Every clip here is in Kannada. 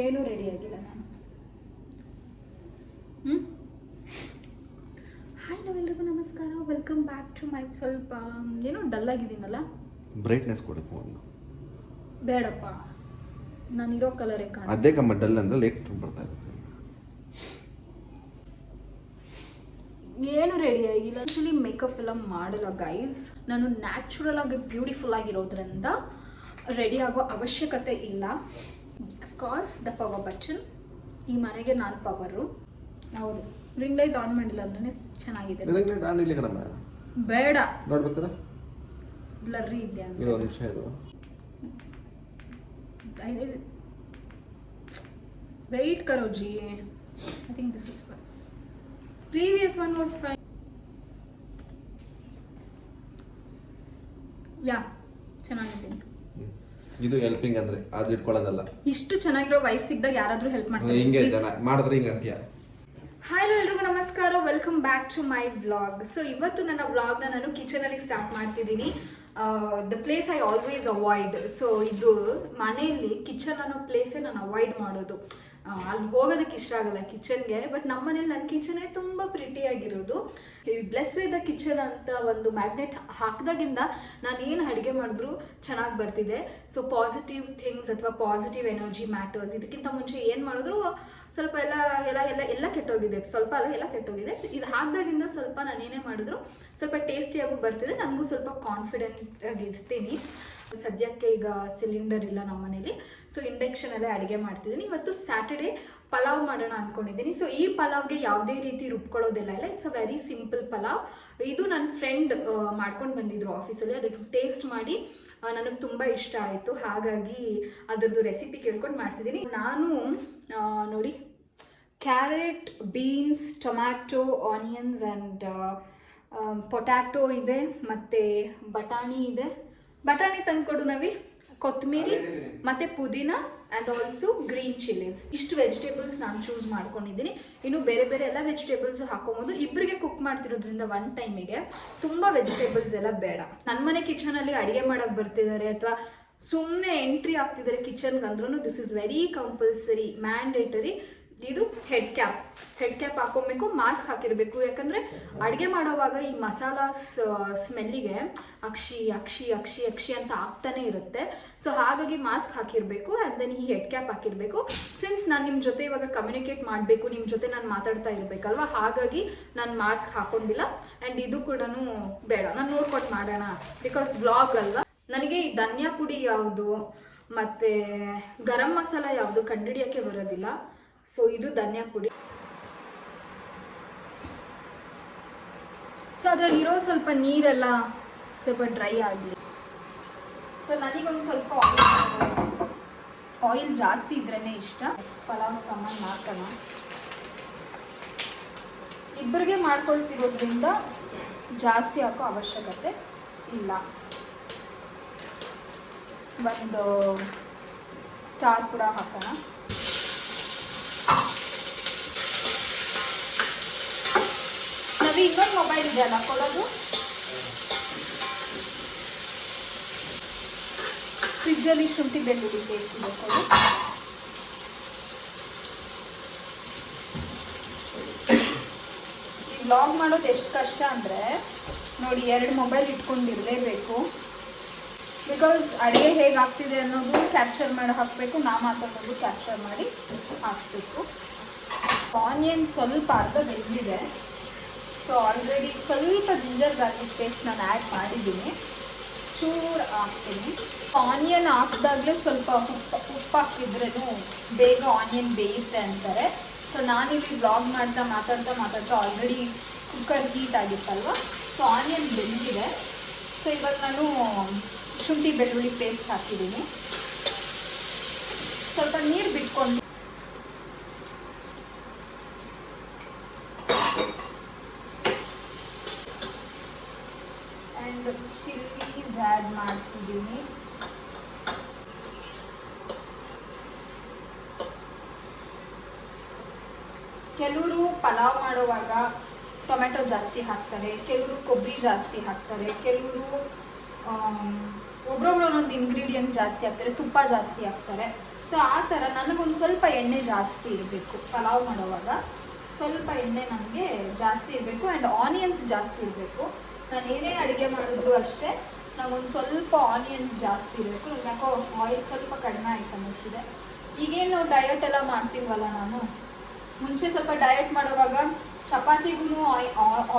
ಏನೂ ರೆಡಿ ಆಗಿಲ್ಲ ನಾನು. ಹಾಯ್ ಎಲ್ರಿಗೂ ನಮಸ್ಕಾರ, ವೆಲ್ಕಮ್ ಬ್ಯಾಕ್ ಟು ಮೈ. ಸ್ವಲ್ಪ ಏನೋ ಡಲ್ ಆಗಿದ್ದೀನಲ್ಲ, ಬ್ರೈಟ್ನೆಸ್ ಕೊಡಿ ಫೋನ್. ಬೇಡಪ್ಪ, ನಾನಿರೋ ಕಲರೇ ಕಾಣ. ಅದೇ ಕಮ್ಮ ಡಲ್ ಅಂದ್ರೆ ಲೇಟ್ ಬರ್ತಾ ಇರುತ್ತೆ. ಏನು ರೆಡಿ ಆಗಿಲ್ಲ. ಆ್ಯಕ್ಚುಲಿ ಮೇಕಪ್ ಎಲ್ಲ ಮಾಡಲ್ಲ ಗೈಸ್. ನಾನು ನ್ಯಾಚುರಲ್ ಆಗಿ ಬ್ಯೂಟಿಫುಲ್ ಆಗಿರೋದ್ರಿಂದ ರೆಡಿ ಆಗೋ ಅವಶ್ಯಕತೆ ಇಲ್ಲ. Of course the power button. ಈ ಮನೆಗೆ ನಾನು ಪವರು. ಹೌದು, ರಿಂಗ್ ಲೈಟ್ ಆನ್ ಮಾಡಿಲ್ಲ ಅಂದ್ರೆ ಚೆನ್ನಾಗಿದೆ. ರಿಂಗ್ ಲೈಟ್ ಆನ್ ಇಲ್ಲ ಕಣಮ್ಮ. ಬೇಡ, ನೋಡ್ಬೇಕಾ ಬ್ಲರ್ರಿ ಇದೆ ಅಂತ. ಇದು ಒಂದು ನಿಮಿಷ ಇರು. ವೆಯ್ಟ್ ಕರೋ ಜಿ. I think this is fine. Previous one was fine. Yeah, ಚೆನ್ನಾಗಿದೆ. ಇದು ಹೆಲ್ಪಿಂಗ್ ಅಂದ್ರೆ ಅದು ಇಟ್ಕೊಳ್ಳೋದಲ್ಲ. ಇಷ್ಟು ಚೆನ್ನಾಗಿರೋ ವೈಫ್ ಸಿಕ್ಕಿದಾಗ ಯಾರಾದ್ರೂ ಹೆಲ್ಪ್ ಮಾಡ್ತಾರೆ. ಹಿಂಗೆ ಜನ ಮಾಡಿದ್ರೆ ಹಿಂಗೆ ಅಂತೀಯ. ಹಾಯ್ ಎಲ್ರಿಗೂ ನಮಸ್ಕಾರ, welcome back to my vlog. So ಇವತ್ತು ನನ್ನ ವ್ಲಾಗ್ನ ನಾನು ಕಿಚನಲ್ಲಿ ಸ್ಟಾರ್ಟ್ ಮಾಡ್ತಿದ್ದೀನಿ. The place I always avoid. So ಇದು ಮನೆಯಲ್ಲಿ ಕಿಚನ್ ಅನ್ನೋ ಪ್ಲೇಸೇ ನಾನು ಅವಾಯ್ಡ್ ಮಾಡೋದು. ಅಲ್ಲಿ ಹೋಗೋದಕ್ಕೆ ಇಷ್ಟ ಆಗಲ್ಲ ಕಿಚನ್ಗೆ. ಬಟ್ ನಮ್ಮ ಮನೇಲಿ ನನ್ನ ಕಿಚನೇ ತುಂಬ ಪ್ರಿಟಿಯಾಗಿರೋದು. ಬ್ಲೆಸ್ ವಿತ್ ದ ಕಿಚನ್ ಅಂತ ಒಂದು ಮ್ಯಾಗ್ನೆಟ್ ಹಾಕಿದಾಗಿಂದ ನಾನು ಏನು ಅಡುಗೆ ಮಾಡಿದ್ರು ಚೆನ್ನಾಗಿ ಬರ್ತಿದೆ. ಸೊ ಪಾಸಿಟಿವ್ ಥಿಂಗ್ಸ್ ಅಥವಾ ಪಾಸಿಟಿವ್ ಎನರ್ಜಿ ಮ್ಯಾಟರ್ಸ್. ಇದಕ್ಕಿಂತ ಮುಂಚೆ ಏನು ಮಾಡಿದ್ರು ಸ್ವಲ್ಪ ಎಲ್ಲ ಕೆಟ್ಟೋಗಿದೆ. ಸ್ವಲ್ಪ ಅಲ್ಲ, ಎಲ್ಲ ಕೆಟ್ಟೋಗಿದೆ. ಇದು ಹಾಕಿದಾಗಿಂದ ಸ್ವಲ್ಪ ನಾನು ಏನೇ ಮಾಡಿದ್ರು ಸ್ವಲ್ಪ ಟೇಸ್ಟಿಯಾಗೂ ಬರ್ತಿದೆ. ನನಗೂ ಸ್ವಲ್ಪ ಕಾನ್ಫಿಡೆಂಟ್ ಆಗಿರ್ತೀನಿ. ಸದ್ಯಕ್ಕೆ ಈಗ ಸಿಲಿಂಡರ್ ಇಲ್ಲ ನಮ್ಮ ಮನೇಲಿ. ಸೊ ಇಂಡಕ್ಷನಲ್ಲೇ ಅಡುಗೆ ಮಾಡ್ತಿದ್ದೀನಿ. ಇವತ್ತು ಸ್ಯಾಟರ್ಡೇ ಪಲಾವ್ ಮಾಡೋಣ ಅಂದ್ಕೊಂಡಿದ್ದೀನಿ. ಸೊ ಈ ಪಲಾವ್ಗೆ ಯಾವುದೇ ರೀತಿ ರುಬ್ಕೊಳ್ಳೋದಿಲ್ಲ ಇಲ್ಲ. It's a very simple pulao. ಇದು ನನ್ನ ಫ್ರೆಂಡ್ ಮಾಡ್ಕೊಂಡು ಬಂದಿದ್ರು ಆಫೀಸಲ್ಲಿ. ಅದಕ್ಕೆ ಟೇಸ್ಟ್ ಮಾಡಿ ನನಗೆ ತುಂಬ ಇಷ್ಟ ಆಯಿತು. ಹಾಗಾಗಿ ಅದರದ್ದು ರೆಸಿಪಿ ಕೇಳ್ಕೊಂಡು ಮಾಡ್ತಿದ್ದೀನಿ. ನಾನು ನೋಡಿ, carrot, beans, tomato, onions and potato ಇದೆ, ಮತ್ತು ಬಟಾಣಿ ಇದೆ. ಬಟಾಣಿ ತಂದ್ಕೊಡು ನವಿ, ಕೊತ್ತಂಬರಿ ಮತ್ತು ಪುದೀನ ಆ್ಯಂಡ್ ಆಲ್ಸೋ ಗ್ರೀನ್ ಚಿಲ್ಲೀಸ್. ಇಷ್ಟು ವೆಜಿಟೇಬಲ್ಸ್ ನಾನು ಚೂಸ್ ಮಾಡ್ಕೊಂಡಿದ್ದೀನಿ. ಇನ್ನು ಬೇರೆ ಬೇರೆ ಎಲ್ಲ ವೆಜಿಟೇಬಲ್ಸ್ ಹಾಕೊಬೋದು. ಇಬ್ಬರಿಗೆ ಕುಕ್ ಮಾಡ್ತಿರೋದ್ರಿಂದ ಒನ್ ಟೈಮಿಗೆ ತುಂಬ ವೆಜಿಟೇಬಲ್ಸ್ ಎಲ್ಲ ಬೇಡ. ನನ್ನ ಮನೆ ಕಿಚನಲ್ಲಿ ಅಡುಗೆ ಮಾಡೋಕ್ಕೆ ಬರ್ತಿದ್ದಾರೆ ಅಥವಾ ಸುಮ್ಮನೆ ಎಂಟ್ರಿ ಆಗ್ತಿದ್ದಾರೆ ಕಿಚನ್ಗೆ ಅಂದ್ರೂ this is very compulsory, mandatory. ಇದು ಹೆಡ್ ಕ್ಯಾಪ್ ಹಾಕೊಬೇಕು, ಮಾಸ್ಕ್ ಹಾಕಿರಬೇಕು. ಯಾಕಂದರೆ ಅಡುಗೆ ಮಾಡೋವಾಗ ಈ ಮಸಾಲಾ ಸ್ಮೆಲ್ಲಿಗೆ ಅಕ್ಷಿ ಅಕ್ಷಿ ಅಕ್ಷಿ ಅಕ್ಷಿ ಅಂತ ಆಗ್ತಾನೆ ಇರುತ್ತೆ. ಸೊ ಹಾಗಾಗಿ ಮಾಸ್ಕ್ ಹಾಕಿರಬೇಕು ಆ್ಯಂಡ್ ದೆನ್ ಈ ಹೆಡ್ ಕ್ಯಾಪ್ ಹಾಕಿರಬೇಕು. ಸಿನ್ಸ್ ನಾನು ನಿಮ್ಮ ಜೊತೆ ಇವಾಗ ಕಮ್ಯುನಿಕೇಟ್ ಮಾಡಬೇಕು, ನಿಮ್ಮ ಜೊತೆ ನಾನು ಮಾತಾಡ್ತಾ ಇರಬೇಕಲ್ವ, ಹಾಗಾಗಿ ನಾನು ಮಾಸ್ಕ್ ಹಾಕೊಂಡಿಲ್ಲ. ಆ್ಯಂಡ್ ಇದು ಕೂಡ ಬೇಡ, ನಾನು ನೋಡ್ಕೊಂಡು ಮಾಡೋಣ ಬಿಕಾಸ್ ವ್ಲಾಗ್ ಅಲ್ವಾ. ನನಗೆ ಈ ಧನಿಯಾ ಪುಡಿ ಯಾವುದು ಮತ್ತು ಗರಂ ಮಸಾಲ ಯಾವುದು ಕಂಡುಹಿಡಿಯೋಕ್ಕೆ ಬರೋದಿಲ್ಲ. ಸೊ ಇದು ಧನಿಯಾ ಪುಡಿ. ಸೊ ಅದರಲ್ಲಿರೋ ಸ್ವಲ್ಪ ನೀರೆಲ್ಲ ಸ್ವಲ್ಪ ಡ್ರೈ ಆಗಲಿ. ಸೊ ನನಗೊಂದು ಸ್ವಲ್ಪ ಆಯಿಲ್ ಜಾಸ್ತಿ ಇದ್ರೇ ಇಷ್ಟ. ಪಲಾವ್ ಸಾಮಾನು ಹಾಕೋಣ. ಇಬ್ಬರಿಗೆ ಮಾಡ್ಕೊಳ್ತಿರೋದ್ರಿಂದ ಜಾಸ್ತಿ ಹಾಕೋ ಅವಶ್ಯಕತೆ ಇಲ್ಲ. ಒಂದು ಸ್ಟಾರ್ ಕೂಡ ಹಾಕೋಣ. ಇನ್ನೊಂದು ಮೊಬೈಲ್ ಇದೆ ಅಲ್ಲ ಕೊಡೋದು. ಫ್ರಿಜ್ಜಲ್ಲಿ ಶುಂಠಿ ಬೆಳ್ಳುಳ್ಳಿ ಪೇಸ್ಟ್ ಇದೆ ಕೊಡು. ಈ ವ್ಲಾಗ್ ಮಾಡೋದು ಎಷ್ಟು ಕಷ್ಟ ಅಂದರೆ ನೋಡಿ, 2 ಮೊಬೈಲ್ ಇಟ್ಕೊಂಡಿರಲೇಬೇಕು. ಬಿಕಾಸ್ ಅಡುಗೆ ಹೇಗೆ ಆಗ್ತಿದೆ ಅನ್ನೋದು ಕ್ಯಾಪ್ಚರ್ ಮಾಡಿ ಹಾಕಬೇಕು, ನಾ ಮಾತಾಡೋದು ಕ್ಯಾಪ್ಚರ್ ಮಾಡಿ ಹಾಕಬೇಕು. ಆನಿಯನ್ ಸ್ವಲ್ಪ ಅರ್ಧ ಬೆಂದಿದೆ. ಸೊ ಆಲ್ರೆಡಿ ಸ್ವಲ್ಪ ಜಿಂಜರ್ ಗಾರ್ಲಿಕ್ ಪೇಸ್ಟ್ ನಾನು ಆ್ಯಡ್ ಮಾಡಿದ್ದೀನಿ. ಚೂರು ಹಾಕ್ತೀನಿ. ಆನಿಯನ್ ಹಾಕಿದಾಗಲೇ ಸ್ವಲ್ಪ ಉಪ್ಪು ಹಾಕಿದ್ರೂ ಬೇಗ ಆನಿಯನ್ ಬೇಯುತ್ತೆ ಅಂತಾರೆ. ಸೊ ನಾನಿಲ್ಲಿ ವ್ಲಾಗ್ ಮಾತಾಡ್ತಾ ಆಲ್ರೆಡಿ ಕುಕ್ಕರ್ ಹೀಟ್ ಆಗಿತ್ತಲ್ವ. ಸೊ ಆನಿಯನ್ ಬೆಂದಿದೆ. ಸೊ ಇವಾಗ ನಾನು ಶುಂಠಿ ಬೆಳ್ಳುಳ್ಳಿ ಪೇಸ್ಟ್ ಹಾಕಿದ್ದೀನಿ. ಸ್ವಲ್ಪ ನೀರು ಬಿಟ್ಕೊಂಡು ಚಿಲ್ಲೀಸ್ ಆ್ಯಡ್ ಮಾಡ್ತಿದ್ದೀನಿ. ಕೆಲವರು ಪಲಾವ್ ಮಾಡುವಾಗ ಟೊಮೆಟೊ ಜಾಸ್ತಿ ಹಾಕ್ತಾರೆ, ಕೆಲವರು ಕೊಬ್ಬರಿ ಜಾಸ್ತಿ ಹಾಕ್ತಾರೆ, ಕೆಲವರು ಒಬ್ರೊಬ್ರು ಒಂದೊಂದು ಇಂಗ್ರೀಡಿಯೆಂಟ್ ಜಾಸ್ತಿ ಹಾಕ್ತಾರೆ, ತುಪ್ಪ ಜಾಸ್ತಿ ಹಾಕ್ತಾರೆ. ಸೊ ಆ ಥರ ನನಗೊಂದು ಸ್ವಲ್ಪ ಎಣ್ಣೆ ಜಾಸ್ತಿ ಇರಬೇಕು ಪಲಾವ್ ಮಾಡೋವಾಗ. ಸ್ವಲ್ಪ ಎಣ್ಣೆ ನನಗೆ ಜಾಸ್ತಿ ಇರಬೇಕು ಆ್ಯಂಡ್ ಆನಿಯನ್ಸ್ ಜಾಸ್ತಿ ಇರಬೇಕು. ನಾನು ಏನೇ ಅಡುಗೆ ಮಾಡಿದ್ರು ಅಷ್ಟೇ ನನಗೊಂದು ಸ್ವಲ್ಪ ಆನಿಯನ್ಸ್ ಜಾಸ್ತಿ ಇರಬೇಕು. ನನಗೆ ಯಾಕೋ ಆಯಿಲ್ ಸ್ವಲ್ಪ ಕಡಿಮೆ ಆಯ್ತು ಅನ್ನಿಸ್ತಿದೆ. ಈಗೇನು ಡಯಟ್ ಎಲ್ಲ ಮಾಡ್ತೀವಲ್ಲ, ನಾನು ಮುಂಚೆ ಸ್ವಲ್ಪ ಡಯಟ್ ಮಾಡುವಾಗ ಚಪಾತಿಗೂ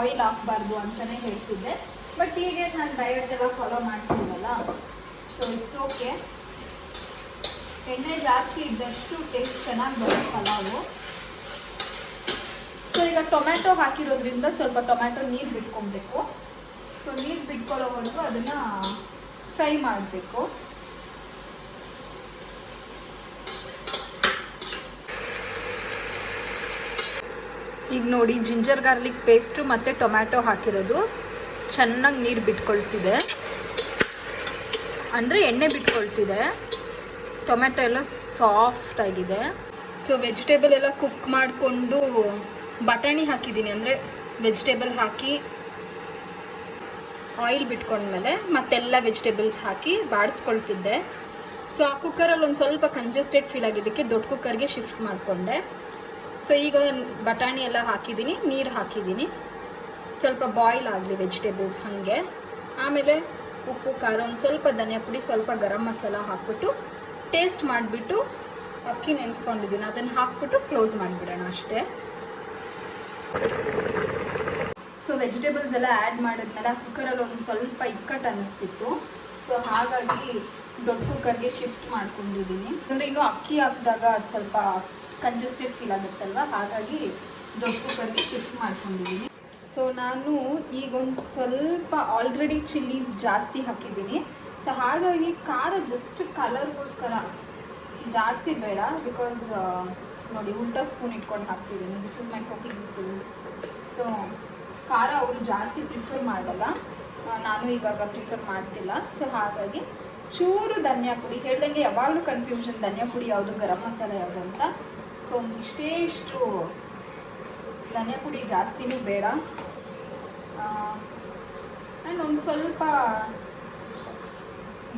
ಆಯಿಲ್ ಹಾಕಬಾರ್ದು ಅಂತಲೇ ಹೇಳ್ತಿದ್ದೆ. ಬಟ್ ಈಗ ನಾನು ಡಯಟ್ ಎಲ್ಲ ಫಾಲೋ ಮಾಡ್ತೀವಲ್ಲ, ಸೊ ಇಟ್ಸ್ ಓಕೆ. ಎಣ್ಣೆ ಜಾಸ್ತಿ ಇದ್ದಷ್ಟು ಟೇಸ್ಟ್ ಚೆನ್ನಾಗಿ ಬರುತ್ತೆ ಪಲಾವು. ಸೊ ಈಗ ಟೊಮ್ಯಾಟೊ ಹಾಕಿರೋದ್ರಿಂದ ಸ್ವಲ್ಪ ಟೊಮ್ಯಾಟೊ ನೀರು ಬಿಟ್ಕೊಬೇಕು. ಸೊ ನೀರು ಬಿಟ್ಕೊಳ್ಳೋವರೆಗೂ ಅದನ್ನು ಫ್ರೈ ಮಾಡಬೇಕು. ಈಗ ನೋಡಿ, ಜಿಂಜರ್ ಗಾರ್ಲಿಕ್ ಪೇಸ್ಟು ಮತ್ತು ಟೊಮ್ಯಾಟೊ ಹಾಕಿರೋದು ಚೆನ್ನಾಗಿ ನೀರು ಬಿಟ್ಕೊಳ್ತಿದೆ, ಅಂದರೆ ಎಣ್ಣೆ ಬಿಟ್ಕೊಳ್ತಿದೆ. ಟೊಮ್ಯಾಟೊ ಎಲ್ಲ ಸಾಫ್ಟ್ ಆಗಿದೆ. ಸೊ ವೆಜಿಟೇಬಲ್ ಎಲ್ಲ ಕುಕ್ ಮಾಡಿಕೊಂಡು ಬಟಾಣಿ ಹಾಕಿದ್ದೀನಿ, ಅಂದರೆ ವೆಜಿಟೇಬಲ್ ಹಾಕಿ ಆಯಿಲ್ ಬಿಟ್ಕೊಂಡ್ಮೇಲೆ ಮತ್ತೆಲ್ಲ ವೆಜಿಟೇಬಲ್ಸ್ ಹಾಕಿ ಬಾಡಿಸ್ಕೊಳ್ತಿದ್ದೆ. ಸೊ ಆ ಕುಕ್ಕರಲ್ಲಿ ಒಂದು ಸ್ವಲ್ಪ ಕಂಜೆಸ್ಟೆಡ್ ಫೀಲ್ ಆಗಿದ್ದಕ್ಕೆ ದೊಡ್ಡ ಕುಕ್ಕರ್ಗೆ ಶಿಫ್ಟ್ ಮಾಡಿಕೊಂಡೆ. ಸೊ ಈಗ ಬಟಾಣಿ ಎಲ್ಲ ಹಾಕಿದ್ದೀನಿ, ನೀರು ಹಾಕಿದ್ದೀನಿ, ಸ್ವಲ್ಪ ಬಾಯ್ಲ್ ಆಗಲಿ ವೆಜಿಟೇಬಲ್ಸ್ ಹಾಗೆ. ಆಮೇಲೆ ಉಪ್ಪು, ಖಾರ, ಒಂದು ಸ್ವಲ್ಪ ಧನಿಯಾ ಪುಡಿ, ಸ್ವಲ್ಪ ಗರಂ ಮಸಾಲ ಹಾಕ್ಬಿಟ್ಟು ಟೇಸ್ಟ್ ಮಾಡಿಬಿಟ್ಟು ಅಕ್ಕಿ ನೆನೆಸ್ಕೊಂಡಿದ್ದೀನಿ ಅದನ್ನು ಹಾಕ್ಬಿಟ್ಟು ಕ್ಲೋಸ್ ಮಾಡಿಬಿಡೋಣ ಅಷ್ಟೇ. ಸೊ ವೆಜಿಟೇಬಲ್ಸ್ ಎಲ್ಲ ಆ್ಯಡ್ ಮಾಡಿದ್ಮೇಲೆ ಆ ಕುಕ್ಕರಲ್ಲಿ ಒಂದು ಸ್ವಲ್ಪ ಇಕ್ಕಟ್ಟು ಅನ್ನಿಸ್ತಿತ್ತು. ಸೊ ಹಾಗಾಗಿ ದೊಡ್ಡ ಕುಕ್ಕರ್ಗೆ ಶಿಫ್ಟ್ ಮಾಡ್ಕೊಂಡಿದ್ದೀನಿ. ಅಂದರೆ ಇನ್ನೂ ಅಕ್ಕಿ ಹಾಕಿದಾಗ ಅದು ಸ್ವಲ್ಪ ಕಂಜೆಸ್ಟೆಡ್ ಫೀಲ್ ಆಗುತ್ತಲ್ವ, ಹಾಗಾಗಿ ದೊಡ್ಡ ಕುಕ್ಕರ್ಗೆ ಶಿಫ್ಟ್ ಮಾಡ್ಕೊಂಡಿದ್ದೀನಿ. ಸೊ ನಾನು ಈಗ ಒಂದು ಸ್ವಲ್ಪ ಆಲ್ರೆಡಿ ಚಿಲ್ಲೀಸ್ ಜಾಸ್ತಿ ಹಾಕಿದ್ದೀನಿ. ಸೊ ಹಾಗಾಗಿ ಖಾರ ಜಸ್ಟ್ ಕಲರ್ಗೋಸ್ಕರ ಜಾಸ್ತಿ ಬೇಡ. ಬಿಕಾಸ್ ನೋಡಿ, ಉಲ್ಟಾ ಸ್ಪೂನ್ ಇಟ್ಕೊಂಡು ಹಾಕ್ತಿದ್ದೀನಿ. This is my cooking skills. So ಖಾರ ಅವರು ಜಾಸ್ತಿ ಪ್ರಿಫರ್ ಮಾಡಲ್ಲ, ನಾನು ಇವಾಗ ಪ್ರಿಫರ್ ಮಾಡ್ತಿಲ್ಲ. ಸೊ ಹಾಗಾಗಿ ಚೂರು ಧನಿಯಾ ಪುಡಿ, ಹೇಳ್ದಂಗೆ ಯಾವಾಗಲೂ ಕನ್ಫ್ಯೂಷನ್ ಧನಿಯಾ ಪುಡಿ ಯಾವುದು, ಗರಂ ಮಸಾಲ ಯಾವುದು ಅಂತ. ಸೊ ಒಂದು ಇಷ್ಟು ಧನಿಯಾ ಪುಡಿ ಜಾಸ್ತಿನೂ ಬೇಡ. ಆ್ಯಂಡ್ ಒಂದು ಸ್ವಲ್ಪ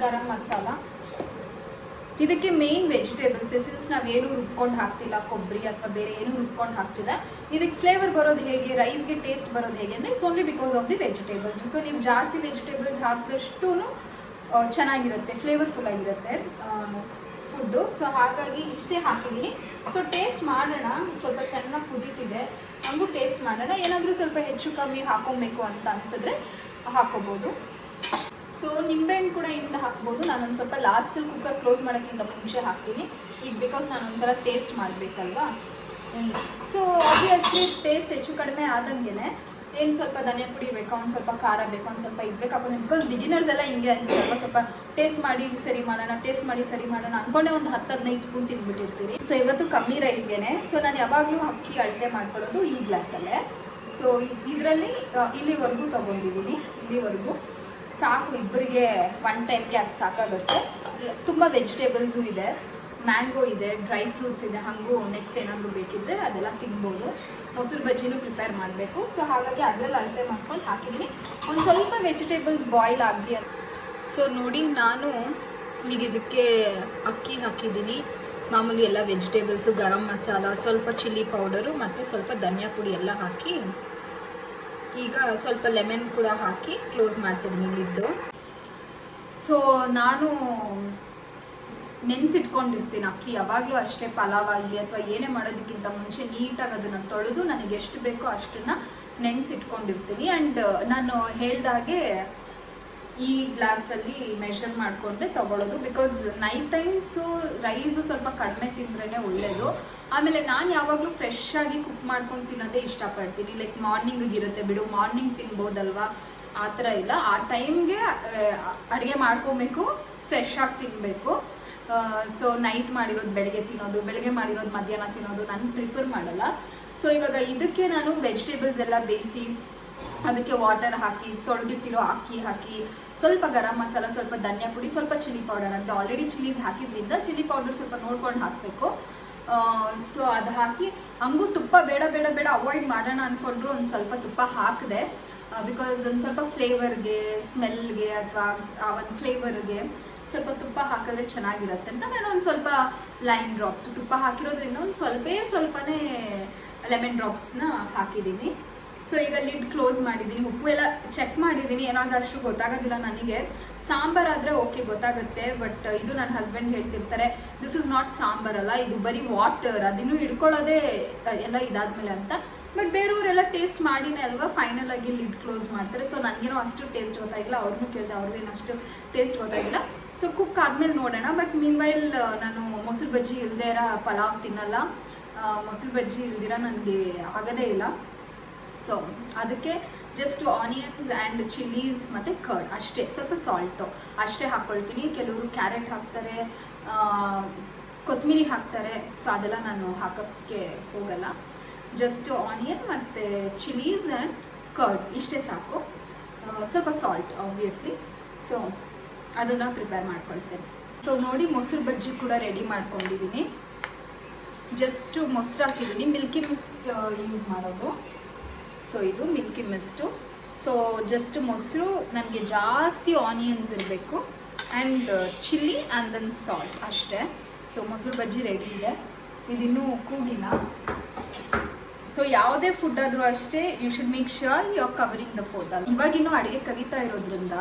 ಗರಂ ಮಸಾಲ. ಇದಕ್ಕೆ ಮೇನ್ ವೆಜಿಟೇಬಲ್ಸ್, ಸಿನ್ಸ್ ನಾವೇನು ರುಬ್ಕೊಂಡು ಹಾಕ್ತಿಲ್ಲ, ಕೊಬ್ಬರಿ ಅಥವಾ ಬೇರೆ ಏನು ರುಬ್ಕೊಂಡು ಹಾಕ್ತಿಲ್ಲ, ಇದಕ್ಕೆ ಫ್ಲೇವರ್ ಬರೋದು ಹೇಗೆ, ರೈಸ್ಗೆ ಟೇಸ್ಟ್ ಬರೋದು ಹೇಗೆ ಅಂದರೆ it's only because of the vegetables. So ನೀವು ಜಾಸ್ತಿ ವೆಜಿಟೇಬಲ್ಸ್ ಹಾಕಿದಷ್ಟು ಚೆನ್ನಾಗಿರುತ್ತೆ, ಫ್ಲೇವರ್ಫುಲ್ ಆಗಿರುತ್ತೆ ಫುಡ್ಡು. ಸೊ ಹಾಗಾಗಿ ಇಷ್ಟೇ ಹಾಕಿದ್ದೀನಿ. ಸೊ ಟೇಸ್ಟ್ ಮಾಡೋಣ, ಸ್ವಲ್ಪ ಚೆನ್ನಾಗಿ ಕುದೀತಿದೆ, ಹಂಗೂ ಟೇಸ್ಟ್ ಮಾಡೋಣ. ಏನಾದರೂ ಸ್ವಲ್ಪ ಹೆಚ್ಚು ಕಮ್ಮಿ ಹಾಕೊಬೇಕು ಅಂತ ಅನಿಸಿದ್ರೆ ಹಾಕೋಬೋದು. ಸೊ ನಿಂಬೆಹಣ್ಣು ಕೂಡ ಇಂದ ಹಾಕ್ಬೋದು. ನಾನೊಂದು ಸ್ವಲ್ಪ ಲಾಸ್ಟಲ್ಲಿ ಕುಕ್ಕರ್ ಕ್ಲೋಸ್ ಮಾಡೋಕ್ಕಿಂತ ಮುಂಚೆ ಹಾಕ್ತೀನಿ, ಈಗ ಬಿಕಾಸ್ ನಾನು ಒಂದ್ಸಲ ಟೇಸ್ಟ್ ಮಾಡಬೇಕಲ್ವಾ. ಸೊ ಆಬ್ವಿಯಸ್ಲಿ ಟೇಸ್ಟ್ ಹೆಚ್ಚು ಕಡಿಮೆ ಆದಂಗೆ ಏನು ಸ್ವಲ್ಪ ಧನಿಯಾ ಪುಡಿ ಬೇಕಾ, ಒಂದು ಸ್ವಲ್ಪ ಖಾರ ಬೇಕು, ಒಂದು ಸ್ವಲ್ಪ ಇದು ಬೇಕಾಗ, ಬಿಕಾಸ್ ಬಿಗಿನರ್ಸ್ ಎಲ್ಲ ಹಿಂಗೆ ಅನ್ಸುತ್ತಲ್ವ, ಸ್ವಲ್ಪ ಟೇಸ್ಟ್ ಮಾಡಿ ಸರಿ ಮಾಡೋಣ ಅಂದ್ಕೊಂಡೆ ಒಂದು 10-15 ಸ್ಪೂನ್ ತಿಂದ್ಬಿಟ್ಟಿರ್ತೀರಿ. ಸೊ ಇವತ್ತು ಕಮ್ಮಿ ರೈಸ್ಗೆ. ಸೊ ನಾನು ಯಾವಾಗಲೂ ಅಕ್ಕಿ ಅಳತೆ ಮಾಡ್ಕೊಳ್ಳೋದು ಈ ಗ್ಲಾಸಲ್ಲೇ. ಸೊ ಇದರಲ್ಲಿ ಇಲ್ಲಿವರೆಗೂ ತೊಗೊಂಡಿದ್ದೀನಿ, ಇಲ್ಲಿವರೆಗೂ ಸಾಕು ಇಬ್ಬರಿಗೆ ಒನ್ ಟೈಮ್ಗೆ ಅಷ್ಟು ಸಾಕಾಗುತ್ತೆ. ತುಂಬ ವೆಜಿಟೇಬಲ್ಸು ಇದೆ, ಮ್ಯಾಂಗೋ ಇದೆ, ಡ್ರೈ ಫ್ರೂಟ್ಸ್ ಇದೆ, ಹಾಗೂ ನೆಕ್ಸ್ಟ್ ಏನಾದರೂ ಬೇಕಿದ್ದರೆ ಅದೆಲ್ಲ ತಿನ್ಬೋದು. ಮೊಸರು ಬಜ್ಜಿನೂ ಪ್ರಿಪೇರ್ ಮಾಡಬೇಕು. ಸೊ ಹಾಗಾಗಿ ಅದರಲ್ಲಿ ಅಳತೆ ಮಾಡ್ಕೊಂಡು ಹಾಕಿದ್ದೀನಿ. ಒಂದು ಸ್ವಲ್ಪ ವೆಜಿಟೇಬಲ್ಸ್ ಬಾಯ್ಲ್ ಆಗಲಿ. ಸೊ ನೋಡಿ, ನಾನು ಈಗ ಇದಕ್ಕೆ ಅಕ್ಕಿ ಹಾಕಿದ್ದೀನಿ, ಮಾಮೂಲಿ ಎಲ್ಲ ವೆಜಿಟೇಬಲ್ಸು, ಗರಂ ಮಸಾಲ, ಸ್ವಲ್ಪ ಚಿಲ್ಲಿ ಪೌಡರು ಮತ್ತು ಸ್ವಲ್ಪ ಧನಿಯಾ ಪುಡಿ ಎಲ್ಲ ಹಾಕಿ, ಈಗ ಸ್ವಲ್ಪ ಲೆಮನ್ ಕೂಡ ಹಾಕಿ ಕ್ಲೋಸ್ ಮಾಡ್ತಿದ್ದೀನಿ ಇಲ್ಲಿದ್ದು. ಸೊ ನಾನು ನೆನೆಸಿಟ್ಕೊಂಡಿರ್ತೀನಿ ಅಕ್ಕಿ ಯಾವಾಗಲೂ ಅಷ್ಟೇ, ಪಲಾವ್ ಆಗಲಿ ಅಥವಾ ಏನೇ ಮಾಡೋದಕ್ಕಿಂತ ಮುಂಚೆ ನೀಟಾಗಿ ಅದನ್ನು ತೊಳೆದು ನನಗೆ ಎಷ್ಟು ಬೇಕೋ ಅಷ್ಟನ್ನು ನೆನೆಸಿಟ್ಕೊಂಡಿರ್ತೀನಿ. ಆ್ಯಂಡ್ ನಾನು ಹೇಳ್ದಾಗೆ ಈ ಗ್ಲಾಸಲ್ಲಿ ಮೆಷರ್ ಮಾಡಿಕೊಂಡೆ ತೊಗೊಳ್ಳೋದು. ಬಿಕಾಸ್ ನೈಟ್ ಟೈಮ್ಸು ರೈಸು ಸ್ವಲ್ಪ ಕಡಿಮೆ ತಿಂದ್ರೇ ಒಳ್ಳೆಯದು. ಆಮೇಲೆ ನಾನು ಯಾವಾಗಲೂ ಫ್ರೆಶ್ ಆಗಿ ಕುಕ್ ಮಾಡ್ಕೊಂಡು ತಿನ್ನೋದೇ ಇಷ್ಟಪಡ್ತೀನಿ. ಲೈಕ್ ಮಾರ್ನಿಂಗಿಗೆ ಇರುತ್ತೆ ಬಿಡು, ಮಾರ್ನಿಂಗ್ ತಿನ್ಬೋದಲ್ವಾ, ಆ ಥರ ಇಲ್ಲ. ಆ ಟೈಮ್ಗೆ ಅಡುಗೆ ಮಾಡ್ಕೊಬೇಕು, ಫ್ರೆಶ್ ಆಗಿ ತಿನ್ನಬೇಕು. ಸೊ ನೈಟ್ ಮಾಡಿರೋದು ಬೆಳಗ್ಗೆ ತಿನ್ನೋದು, ಬೆಳಗ್ಗೆ ಮಾಡಿರೋದು ಮಧ್ಯಾಹ್ನ ತಿನ್ನೋದು ನಾನು ಪ್ರಿಫರ್ ಮಾಡಲ್ಲ. ಸೊ ಇವಾಗ ಇದಕ್ಕೆ ನಾನು ವೆಜಿಟೇಬಲ್ಸ್ ಎಲ್ಲ ಬೇಯಿಸಿ ಅದಕ್ಕೆ ವಾಟರ್ ಹಾಕಿ, ತೊಳೆದಿಟ್ಟಿರೋ ಅಕ್ಕಿ ಹಾಕಿ, ಸ್ವಲ್ಪ ಗರಂ ಮಸಾಲ, ಸ್ವಲ್ಪ ಧನಿಯಾ ಪುಡಿ, ಸ್ವಲ್ಪ ಚಿಲ್ಲಿ ಪೌಡರ್ ಅಂತ, ಆಲ್ರೆಡಿ ಚಿಲ್ಲೀಸ್ ಹಾಕಿದ್ರಿಂದ ಚಿಲ್ಲಿ ಪೌಡರ್ ಸ್ವಲ್ಪ ನೋಡ್ಕೊಂಡು ಹಾಕಬೇಕು. ಸೊ ಅದು ಹಾಕಿ, ಹಂಗೂ ತುಪ್ಪ ಬೇಡ ಅವಾಯ್ಡ್ ಮಾಡೋಣ ಅಂದ್ಕೊಂಡ್ರು ಒಂದು ಸ್ವಲ್ಪ ತುಪ್ಪ ಹಾಕಿದೆ. ಬಿಕಾಸ್ ಒಂದು ಸ್ವಲ್ಪ ಫ್ಲೇವರ್ಗೆ, ಸ್ಮೆಲ್ಗೆ ಅಥವಾ ಆ ಒಂದು ಫ್ಲೇವರ್ಗೆ ಸ್ವಲ್ಪ ತುಪ್ಪ ಹಾಕಿದ್ರೆ ಚೆನ್ನಾಗಿರುತ್ತೆ ಅಂತ ನಾನು ಒಂದು ಸ್ವಲ್ಪ ಲೈಮ್ ಡ್ರಾಪ್ಸ್ ತುಪ್ಪ ಹಾಕಿರೋದ್ರಿಂದ ಒಂದು ಸ್ವಲ್ಪನೇ ಲೆಮನ್ ಡ್ರಾಪ್ಸ್ನ ಹಾಕಿದ್ದೀನಿ. ಸೊ ಈಗ ಲಿಡ್ ಕ್ಲೋಸ್ ಮಾಡಿದ್ದೀನಿ, ಉಪ್ಪು ಎಲ್ಲ ಚೆಕ್ ಮಾಡಿದ್ದೀನಿ, ಏನಾದರೂ ಅಷ್ಟು ಗೊತ್ತಾಗೋದಿಲ್ಲ ನನಗೆ. ಸಾಂಬಾರಾದರೆ ಓಕೆ ಗೊತ್ತಾಗುತ್ತೆ, ಬಟ್ ಇದು ನನ್ನ ಹಸ್ಬೆಂಡ್ ಹೇಳ್ತಿರ್ತಾರೆ ದಿಸ್ ಇಸ್ ನಾಟ್ ಸಾಂಬಾರಲ್ಲ, ಇದು ಬರೀ ವಾಟರ್, ಅದನ್ನು ಇಟ್ಕೊಳ್ಳೋದೇ ಎಲ್ಲ ಇದಾದ್ಮೇಲೆ ಅಂತ. ಬಟ್ ಬೇರೆಯವರೆಲ್ಲ ಟೇಸ್ಟ್ ಮಾಡಿನೇ ಅಲ್ವಾ ಫೈನಲ್ ಆಗಿ ಲಿಡ್ ಕ್ಲೋಸ್ ಮಾಡ್ತಾರೆ. ಸೊ ನನಗೇನೋ ಅಷ್ಟು ಟೇಸ್ಟ್ ಗೊತ್ತಾಗಿಲ್ಲ, ಅವ್ರನ್ನೂ ಕೇಳಿದೆ, ಅವ್ರಿಗೇನು ಅಷ್ಟು ಟೇಸ್ಟ್ ಗೊತ್ತಾಗಿಲ್ಲ. ಸೊ ಕುಕ್ ಆದಮೇಲೆ ನೋಡೋಣ. ಬಟ್ ಮೀನ್ವೈಲ್ ನಾನು ಮೊಸರು ಬಜ್ಜಿ ಇಲ್ದೇ ಇರೋ ಪಲಾವ್ ತಿನ್ನಲ್ಲ, ಮೊಸರು ಬಜ್ಜಿ ಇಲ್ದಿರ ನನಗೆ ಆಗೋದೇ ಇಲ್ಲ. ಸೊ ಅದಕ್ಕೆ ಜಸ್ಟ್ ಆನಿಯನ್ಸ್ ಆ್ಯಂಡ್ ಚಿಲ್ಲೀಸ್ ಮತ್ತು ಕರ್ಡ್ ಅಷ್ಟೇ, ಸ್ವಲ್ಪ ಸಾಲ್ಟು ಅಷ್ಟೇ ಹಾಕ್ಕೊಳ್ತೀನಿ. ಕೆಲವರು ಕ್ಯಾರೆಟ್ ಹಾಕ್ತಾರೆ, ಕೊತ್ತಂಬರಿ ಹಾಕ್ತಾರೆ, ಸೊ ಅದೆಲ್ಲ ನಾನು ಹಾಕೋಕ್ಕೆ ಹೋಗಲ್ಲ. ಜಸ್ಟ್ ಆನಿಯನ್ ಮತ್ತು ಚಿಲ್ಲೀಸ್ ಆ್ಯಂಡ್ ಕರ್ಡ್ ಇಷ್ಟೇ ಸಾಕು, ಸ್ವಲ್ಪ ಸಾಲ್ಟ್ ಆಬ್ವಿಯಸ್ಲಿ. ಸೊ ಅದನ್ನು ಪ್ರಿಪೇರ್ ಮಾಡ್ಕೊಳ್ತೇನೆ. ಸೊ ನೋಡಿ ಮೊಸರು ಬಜ್ಜಿ ಕೂಡ ರೆಡಿ ಮಾಡ್ಕೊಂಡಿದ್ದೀನಿ. ಜಸ್ಟು ಮೊಸರು ಹಾಕಿದ್ದೀನಿ, ಮಿಲ್ಕಿ ಮಿಸ್ಟ್ ಯೂಸ್ ಮಾಡೋದು. ಸೊ ಇದು ಮಿಲ್ಕಿ ಮಿಸ್ಟು. ಸೊ ಜಸ್ಟ್ ಮೊಸರು, ನನಗೆ ಜಾಸ್ತಿ ಆನಿಯನ್ಸ್ ಇರಬೇಕು and chilli and then salt ಅಷ್ಟೇ. ಸೊ ಮೊಸರು ಬಜ್ಜಿ ರೆಡಿ ಇದೆ, ಇದಿನ್ನೂ ಕೂಗಿಲ್ಲ. ಸೊ ಯಾವುದೇ ಫುಡ್ ಆದರೂ ಅಷ್ಟೇ you should make sure you are covering the food. ಇವಾಗಿನ್ನೂ ಅಡುಗೆ ಕವಿತಾ ಇರೋದ್ರಿಂದ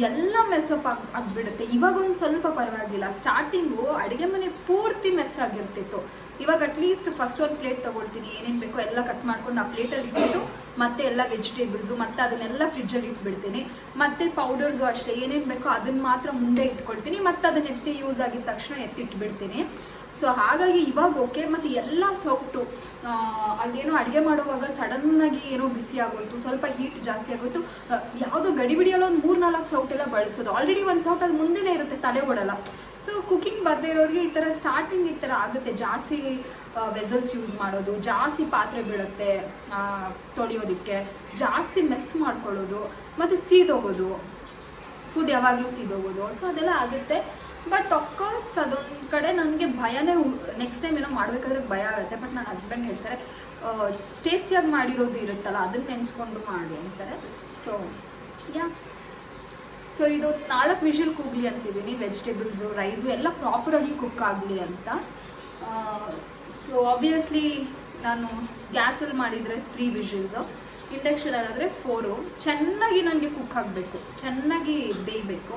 ಎಲ್ಲ ಮೆಸ್ಸಪ್ ಆಗಿಬಿಡುತ್ತೆ. ಇವಾಗ ಒಂದು ಸ್ವಲ್ಪ ಪರವಾಗಿಲ್ಲ, ಸ್ಟಾರ್ಟಿಂಗು ಅಡುಗೆ ಮನೆ ಪೂರ್ತಿ ಮೆಸ್ ಆಗಿರ್ತಿತ್ತು. ಇವಾಗ ಅಟ್ಲೀಸ್ಟ್ ಫಸ್ಟ್ ಒಂದು ಪ್ಲೇಟ್ ತೊಗೊಳ್ತೀನಿ, ಏನೇನು ಬೇಕೋ ಎಲ್ಲ ಕಟ್ ಮಾಡ್ಕೊಂಡು ಆ ಪ್ಲೇಟಲ್ಲಿ ಇಟ್ಬಿಟ್ಟು ಮತ್ತೆ ಎಲ್ಲ ವೆಜಿಟೇಬಲ್ಸು ಮತ್ತು ಅದನ್ನೆಲ್ಲ ಫ್ರಿಜ್ಜಲ್ಲಿ ಇಟ್ಬಿಡ್ತೀನಿ. ಮತ್ತು ಪೌಡರ್ಸು ಅಷ್ಟೇ, ಏನೇನು ಬೇಕೋ ಅದನ್ನು ಮಾತ್ರ ಮುಂದೆ ಇಟ್ಕೊಳ್ತೀನಿ, ಮತ್ತು ಅದನ್ನ ಎತ್ತಿ ಯೂಸ್ ಆಗಿದ ತಕ್ಷಣ ಎತ್ತಿಟ್ಬಿಡ್ತೀನಿ. ಸೊ ಹಾಗಾಗಿ ಇವಾಗ ಓಕೆ. ಮತ್ತು ಎಲ್ಲ ಸೌಟು ಅಲ್ಲೇನೋ ಅಡುಗೆ ಮಾಡುವಾಗ ಸಡನ್ನಾಗಿ ಏನೋ ಬಿಸಿ ಆಗೋಯ್ತು, ಸ್ವಲ್ಪ ಹೀಟ್ ಜಾಸ್ತಿ ಆಗೋಯ್ತು, ಯಾವುದೋ ಗಡಿಬಿಡಿಯಲ್ಲ ಒಂದು 3-4 ಸೌಟೆಲ್ಲ ಬಳಸೋದು. ಆಲ್ರೆಡಿ ಒಂದು ಸೌಟ್ ಅಲ್ಲಿ ಮುಂದೆನೇ ಇರುತ್ತೆ, ತಲೆ ಓಡಲ್ಲ. ಸೊ ಕುಕಿಂಗ್ ಬರದೇ ಇರೋರಿಗೆ ಈ ಥರ ಸ್ಟಾರ್ಟಿಂಗ್ ಈ ಥರ ಆಗುತ್ತೆ. ಜಾಸ್ತಿ ವೆಸಲ್ಸ್ ಯೂಸ್ ಮಾಡೋದು, ಜಾಸ್ತಿ ಪಾತ್ರೆ ಬೀಳುತ್ತೆ ತೊಳೆಯೋದಕ್ಕೆ, ಜಾಸ್ತಿ ಮೆಸ್ ಮಾಡ್ಕೊಳ್ಳೋದು, ಮತ್ತು ಸೀದೋಗೋದು, ಫುಡ್ ಯಾವಾಗಲೂ ಸೀದೋಗೋದು. ಸೊ ಅದೆಲ್ಲ ಆಗುತ್ತೆ. ಬಟ್ ಆಫ್ಕೋರ್ಸ್ ಅದೊಂದು ಕಡೆ ನನಗೆ ಭಯನೇ, ನೆಕ್ಸ್ಟ್ ಟೈಮ್ ಏನೋ ಮಾಡಬೇಕಾದ್ರೆ ಭಯ ಆಗುತ್ತೆ. ಬಟ್ ನನ್ನ ಹಸ್ಬೆಂಡ್ ಹೇಳ್ತಾರೆ ಟೇಸ್ಟಿಯಾಗಿ ಮಾಡಿರೋದು ಇರುತ್ತಲ್ಲ ಅದನ್ನು ನೆನೆಸ್ಕೊಂಡು ಮಾಡಿ ಅಂತಾರೆ. ಸೊ ಯಾ, ಸೊ ಇದು 4 ವಿಷಲ್ ಕೂಗಲಿ ಅಂತಿದ್ದೀನಿ. ವೆಜಿಟೇಬಲ್ಸು ರೈಸು ಎಲ್ಲ ಪ್ರಾಪರಾಗಿ ಕುಕ್ ಆಗಲಿ ಅಂತ. ಸೊ ಆಬ್ವಿಯಸ್ಲಿ ನಾನು ಗ್ಯಾಸಲ್ಲಿ ಮಾಡಿದರೆ 3 ವಿಷಲ್ಸು, ಇಂಡಕ್ಷನಲ್ಲಾದರೆ 4. ಚೆನ್ನಾಗಿ ನನಗೆ ಕುಕ್ ಆಗಬೇಕು, ಚೆನ್ನಾಗಿ ಬೇಯಬೇಕು.